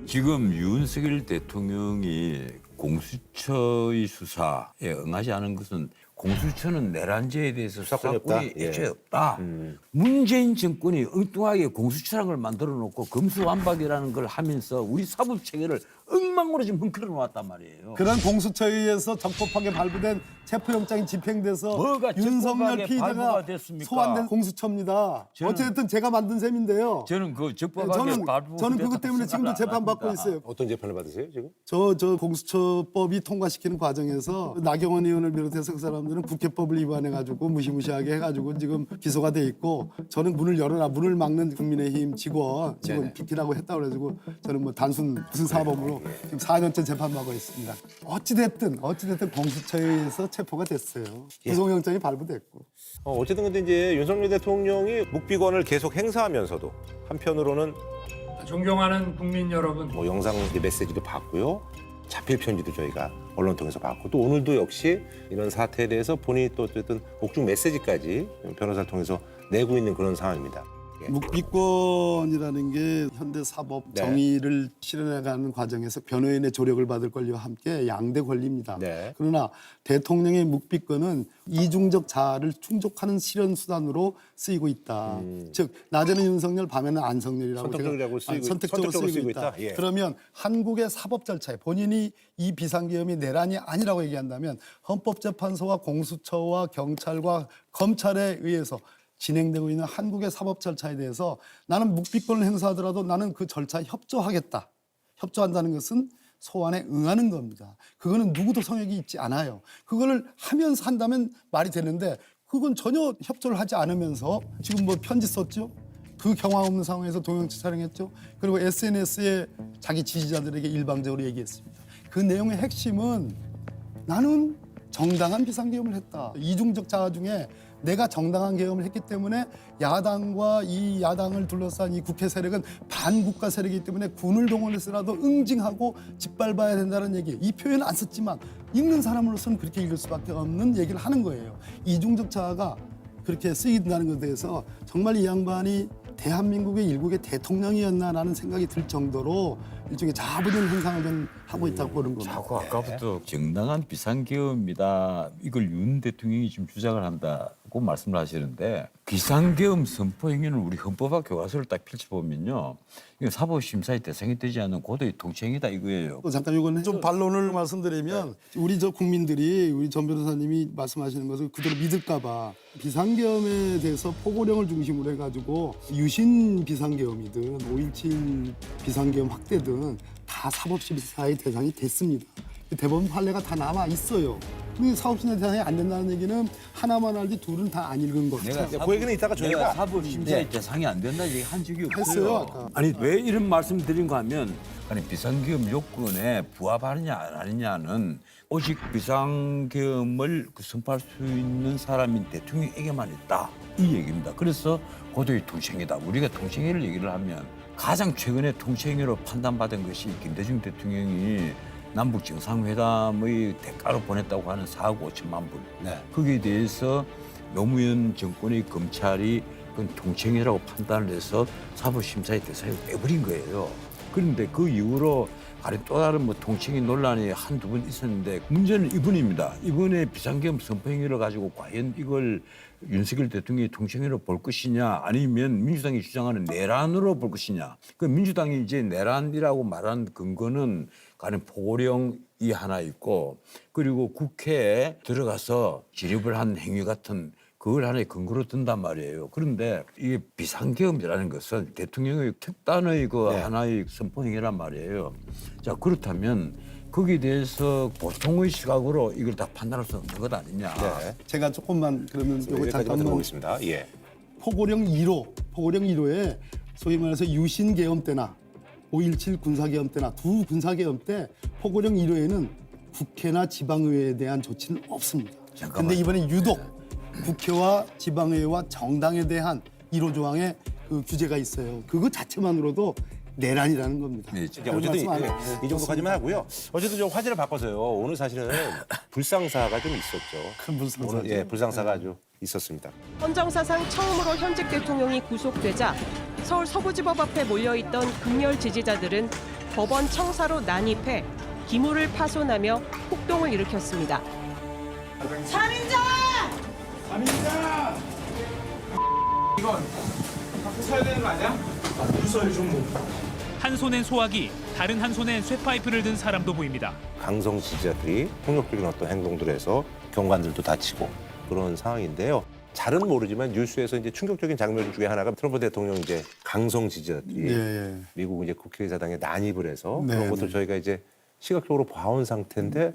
지금 윤석열 대통령이 공수처의 수사에 응하지 않은 것은 공수처는 내란죄에 대해서 수사권이 수사권이 없다? 예. 애초에 없다. 문재인 정권이 엉뚱하게 공수처라는 걸 만들어 놓고 검수완박이라는 걸 하면서 우리 사법 체계를 엉망으로 지금 흔들어 놓았단 말이에요. 그런 공수처에 의해서 적법하게 발부된 체포영장이 집행돼서 뭐가 윤석열 적법하게 피의자가 발부가 됐습니까? 소환된 공수처입니다. 어쨌든 제가 만든 셈인데요. 저는 그 적법하게 저는 그것 때문에 지금도 재판받고 있어요. 어떤 재판을 받으세요 지금? 저 공수처법이 통과시키는 과정에서 나경원 의원을 비롯해서 그 사람들은 국회법을 위반해가지고 무시무시하게 해가지고 지금 기소가 돼 있고 저는 문을 열어라, 문을 막는 국민의힘 직원 PT라고 했다고 그래가지고 저는 뭐 단순 무슨 사범으로 지금 4년째 재판받고 있습니다. 어찌됐든 공수처에 의해서 체포가 됐어요. 구속영장이 발부됐고. 어쨌든 근데 이제 윤석열 대통령이 묵비권을 계속 행사하면서도 한편으로는 존경하는 국민 여러분, 뭐 영상 메시지도 받고요. 자필 편지도 저희가 언론 통해서 받고 또 오늘도 역시 이런 사태에 대해서 본인이 또 어쨌든 옥중 메시지까지 변호사를 통해서 내고 있는 그런 상황입니다. 묵비권이라는 게 현대 사법 네. 정의를 실현해가는 과정에서 변호인의 조력을 받을 권리와 함께 양대 권리입니다. 네. 그러나 대통령의 묵비권은 이중적 자아를 충족하는 실현 수단으로 쓰이고 있다. 즉 낮에는 윤석열, 밤에는 안석열이라고 선택적으로 쓰이고 있다. 예. 그러면 한국의 사법 절차에 본인이 이 비상계엄이 내란이 아니라고 얘기한다면 헌법재판소와 공수처와 경찰과 검찰에 의해서 진행되고 있는 한국의 사법 절차에 대해서 나는 묵비권을 행사하더라도 나는 그 절차에 협조하겠다. 협조한다는 것은 소환에 응하는 겁니다. 그거는 누구도 성역이 있지 않아요. 그거를 하면서 한다면 말이 되는데 그건 전혀 협조를 하지 않으면서 지금 뭐 편지 썼죠? 그 경황 없는 상황에서 동영상 촬영했죠? 그리고 SNS에 자기 지지자들에게 일방적으로 얘기했습니다. 그 내용의 핵심은 나는 정당한 비상계엄을 했다. 이중적 자아 중에 내가 정당한 계엄을 했기 때문에 야당과 이 야당을 둘러싼 이 국회 세력은 반국가 세력이기 때문에 군을 동원해서라도 응징하고 짓밟아야 된다는 얘기. 이 표현은 안 썼지만 읽는 사람으로서는 그렇게 읽을 수밖에 없는 얘기를 하는 거예요. 이중적 자아가 그렇게 쓰인다는 것에 대해서 정말 이 양반이 대한민국의 일국의 대통령이었나라는 생각이 들 정도로 일종의 자부심 형상을 하고 있다고 보는 겁니다. 자꾸 아까부터 정당한 비상계엄이다. 이걸 윤 대통령이 지금 주장을 한다고 말씀을 하시는데 비상계엄 선포 행위는 우리 헌법학 교과서를 딱 펼쳐보면요. 이건 사법심사의 대상이 되지 않는 고도의 통치행위다 이거예요. 또 잠깐 이거는 좀 반론을 말씀드리면 우리 저 국민들이 우리 전 변호사님이 말씀하시는 것을 그대로 믿을까 봐 비상계엄에 대해서 포고령을 중심으로 해가지고 유신 비상계엄이든 5.17 비상계엄 확대든 다 사법심사의 대상이 됐습니다. 대법원 판례가 다 남아 있어요. 근데 사법심사 대상이 안 된다는 얘기는 하나만 알지 둘은 다 안 읽은 거죠. 그 얘기는 이따가 저희가 사법심사의 대상이 안 된다 얘기 한 적이 없어요. 했어요, 아까. 아니 왜 이런 말씀 드린가 하면 아니 비상계엄 요건에 부합하느냐 안 하느냐는 오직 비상계엄을 선포할 수 있는 사람인 대통령에게만 있다 이 얘기입니다. 그래서 고도의 통치행위다. 우리가 통치행위를 얘기를 하면 가장 최근에 통치행위로 판단받은 것이 김대중 대통령이 남북 정상회담의 대가로 보냈다고 하는 4억 5천만 불. 네. 거기에 대해서 노무현 정권의 검찰이 그건 통치행위라고 판단을 해서 사법심사의 대상에 빼버린 거예요. 그런데 그 이후로 또 다른 뭐 통치행위 논란이 한두 번 있었는데 문제는 이번입니다. 이번에 비상계엄 선포행위를 가지고 과연 이걸 윤석열 대통령이 통치행위로 볼 것이냐 아니면 민주당이 주장하는 내란으로 볼 것이냐. 그 민주당이 이제 내란이라고 말한 근거는 가령 포고령이 하나 있고 그리고 국회에 들어가서 지립을 한 행위 같은 그걸 하나의 근거로 든단 말이에요. 그런데 이게 비상계엄이라는 것은 대통령의 특단의 그 하나의 선포행위란 말이에요. 자 그렇다면 거기에 대해서 보통의 시각으로 이걸 다 판단할 수 없는 것 아니냐. 네. 제가 조금만 그러면 요거 여기까지만 잠깐만 들어보겠습니다. 예. 포고령 1호에 소위 말해서 유신계엄 때나 5.17 군사계엄 때나 두 군사계엄 때 포고령 1호에는 국회나 지방의회에 대한 조치는 없습니다. 그런데 이번에 유독 국회와 지방의회와 정당에 대한 1호 조항에 그 규제가 있어요. 그거 자체만으로도 내란이라는 겁니다. 네, 이제 어쨌든 이 정도까지만 하고요. 어쨌든 좀 화제를 바꿔서요. 오늘 사실은 불상사가 좀 있었죠. 큰 불상사죠. 오늘, 예, 불상사가 아주 있었습니다. 헌정사상 처음으로 현직 대통령이 구속되자 서울 서부지법 앞에 몰려있던 극렬 지지자들은 법원 청사로 난입해 기물을 파손하며 폭동을 일으켰습니다. 한 손엔 소화기, 다른 한 손엔 쇠파이프를 든 사람도 보입니다. 강성 지지자들이 폭력적인 어떤 행동들을 해서 경관들도 다치고 그런 상황인데요. 잘은 모르지만 뉴스에서 이제 충격적인 장면 중에 하나가 트럼프 대통령 이제 강성 지지자들이 예. 미국 이제 국회의사당에 난입을 해서 네, 그런 것도 네. 저희가 이제 시각적으로 봐온 상태인데,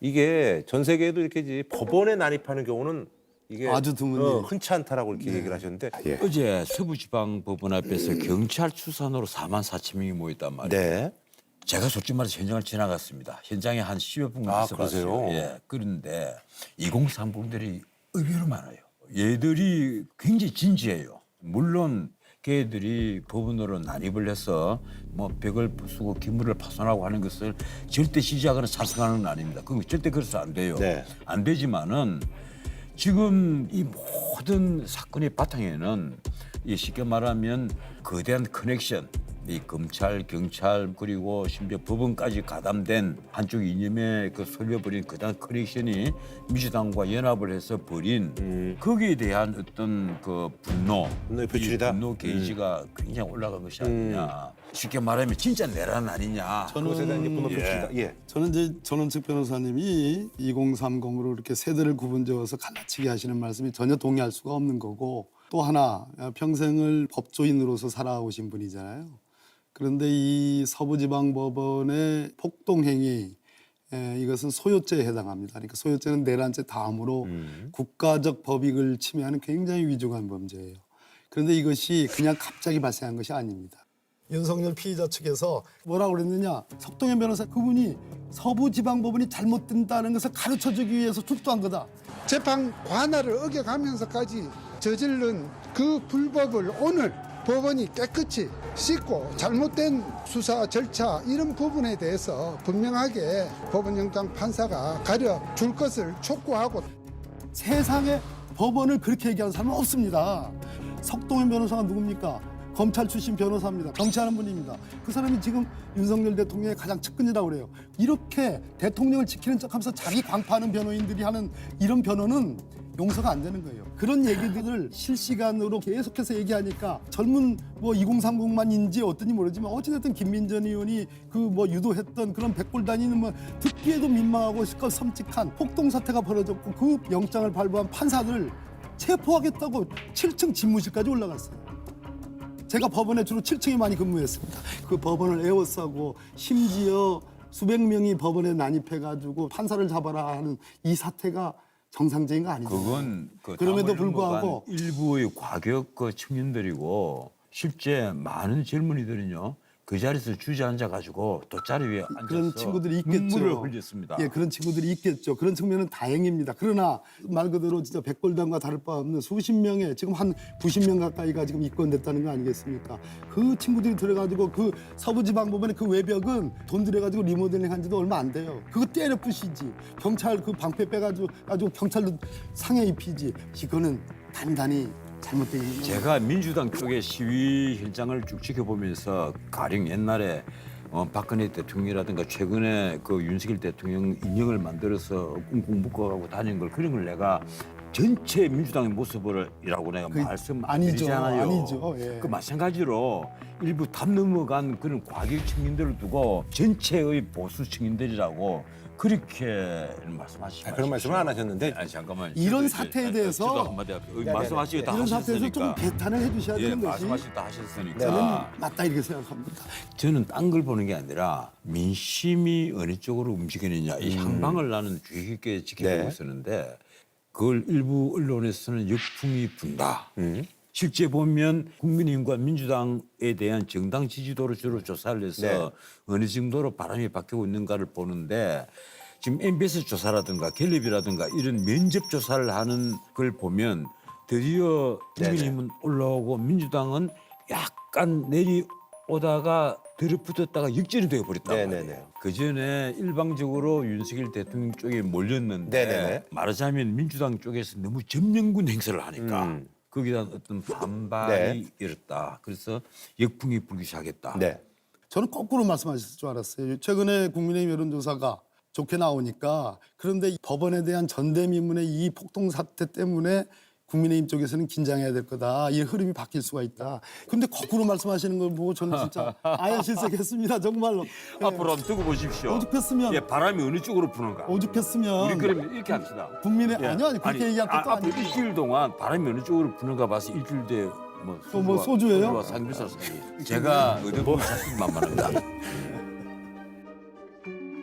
이게 전 세계에도 이렇게 법원에 난입하는 경우는 이게 아주 드문 일. 흔치 않다라고 이렇게 얘기를 하셨는데, 예. 어제 서부지방법원 앞에서 경찰 추산으로 4만 4천 명이 모였단 말이에요. 네. 제가 솔직히 말해서 현장을 지나갔습니다. 현장에 한 10여 분 아, 있어봤어요. 그러세요? 예. 그런데 2030분들이 의외로 많아요. 얘들이 굉장히 진지해요. 물론 걔들이 법원으로 난입을 해서 뭐 벽을 부수고 기물을 파손하고 하는 것을 절대 지지하거나 찬성하는 건 아닙니다. 그건 절대 그래서 안 돼요. 네. 안 되지만은 지금 이 모든 사건의 바탕에는 이 쉽게 말하면 거대한 커넥션, 이 검찰, 경찰 그리고 심지어 법원까지 가담된 한쪽 이념에 그 설려버린 거대한 커넥션이 민주당과 연합을 해서 벌인 거기에 대한 어떤 그 분노의 표출이다? 분노 게이지가 굉장히 올라간 것이 아니냐. 쉽게 말하면 진짜 내란 아니냐. 그것에 대한 이제 분노 표출이다. 예. 저는 이제 전원책 변호사님이 2030으로 이렇게 세대를 구분지어서 갈라치기 하시는 말씀이 전혀 동의할 수가 없는 거고, 또 하나 평생을 법조인으로서 살아오신 분이잖아요. 그런데 이 서부지방법원의 폭동행위, 이것은 소요죄에 해당합니다. 그러니까 소요죄는 내란죄 다음으로 국가적 법익을 침해하는 굉장히 위중한 범죄예요. 그런데 이것이 그냥 갑자기 발생한 것이 아닙니다. 윤석열 피의자 측에서 뭐라고 그랬느냐, 석동현 변호사 그분이 서부지방법원이 잘못된다는 것을 가르쳐주기 위해서 출두한 거다. 재판 관할을 어겨가면서까지 저지른 그 불법을 오늘 법원이 깨끗이 씻고 잘못된 수사 절차 이런 부분에 대해서 분명하게 법원영장 판사가 가려줄 것을 촉구하고, 세상에 법원을 그렇게 얘기하는 사람은 없습니다. 석동현 변호사가 누굽니까? 검찰 출신 변호사입니다. 정치하는 분입니다. 그 사람이 지금 윤석열 대통령의 가장 측근이라고 그래요. 이렇게 대통령을 지키는 척하면서 자기 광파하는 변호인들이 하는 이런 변호는 용서가 안 되는 거예요. 그런 얘기들을 실시간으로 계속해서 얘기하니까 젊은 뭐 2030만인지 어떤지 모르지만 어찌됐든 김민전 의원이 그 뭐 유도했던 그런 백골단위는 뭐 듣기에도 민망하고 섬뜩한 폭동 사태가 벌어졌고, 그 영장을 발부한 판사들 체포하겠다고 7층 집무실까지 올라갔어요. 제가 법원에 주로 7층에 많이 근무했습니다. 그 법원을 에워싸고 심지어 수백 명이 법원에 난입해가지고 판사를 잡아라 하는 이 사태가 정상적인 거 아니죠. 그건 그럼에도 땀을 불구하고 넘어간 일부의 과격 그 청년들이고, 실제 많은 젊은이들은요 그 자리에서 주저앉아 가지고 돗자리 위에 앉아서 그런 친구들이 있겠죠. 눈물을 흘렸습니다. 예, 그런 친구들이 있겠죠. 그런 측면은 다행입니다. 그러나 말 그대로 진짜 백골단과 다를 바 없는 수십 명의, 지금 한 90명 가까이가 지금 입건됐다는 거 아니겠습니까? 그 친구들이 들어가지고 그 서부지방법원의 그 외벽은 돈 들여가지고 리모델링 한 지도 얼마 안 돼요. 그거 때려 부시지. 경찰 그 방패 빼가지고 경찰도 상해 입히지. 이거는 단단히 잘못된 일이에요. 제가 민주당 쪽의 시위 현장을 쭉 지켜보면서 가령 옛날에 박근혜 대통령이라든가 최근에 그 윤석열 대통령 인형을 만들어서 꽁꽁 묶어가고 다니는 걸, 그런 걸 내가 전체 민주당의 모습을이라고 내가 말씀드리잖아요. 아니죠. 예. 그 마찬가지로 일부 담 넘어간 그런 과격 청년들을 두고 전체의 보수 청년들이라고 그렇게 말씀하시죠. 그런 말씀을 안 하셨는데, 아니 잠깐만. 이런 저도 사태에 이제 대해서 저도 한마디 할게요. 말씀하시고 다 이런 사태에서 하셨으니까. 좀 개탄을 해주셔야 예, 되는 것이 말씀하시다 하셨으니까. 저는 맞다 이렇게 생각합니다. 저는 딴 걸 보는 게 아니라 민심이 어느 쪽으로 움직이느냐, 이 향방을 나는 주의 깊게 지켜보고 네. 있었는데, 그걸 일부 언론에서는 역풍이 분다. 실제 보면 국민의힘과 민주당에 대한 정당 지지도를 주로 조사를 해서 네. 어느 정도로 바람이 바뀌고 있는가를 보는데, 지금 MBS 조사라든가 갤럽이라든가 이런 면접 조사를 하는 걸 보면 드디어 국민의힘은 올라오고 민주당은 약간 오다가 들이붙었다가 역전이 되어버렸단 네네네. 말이에요. 그 전에 일방적으로 윤석열 대통령 쪽에 몰렸는데 네네네. 말하자면 민주당 쪽에서 너무 점령군 행세를 하니까 음. 거기에 대한 어떤 반발이 일었다. 그래서 역풍이 불기 시작했다. 네. 저는 거꾸로 말씀하실 줄 알았어요. 최근에 국민의힘 여론조사가 좋게 나오니까 그런데 법원에 대한 전대미문의 이 폭동 사태 때문에 국민의힘 쪽에서는 긴장해야 될 거다. 이 흐름이 바뀔 수가 있다. 근데 거꾸로 말씀하시는 걸 보고 저는 진짜 아예 실색했습니다. 정말로. 앞으로 한번 두고 보십시오. 오죽했으면 예, 바람이 어느 쪽으로 부는가. 오죽했으면 우리 그러면 이렇게 합시다. 국민의 예. 아니요 그렇게 얘기할 것도 앞으로 아니고 일주일 동안 바람이 어느 쪽으로 부는가 봐서 일주일 뒤에 뭐 또 뭐 소주예요? 삼겹살 사기. 제가 의대보험 자신 만만합니다.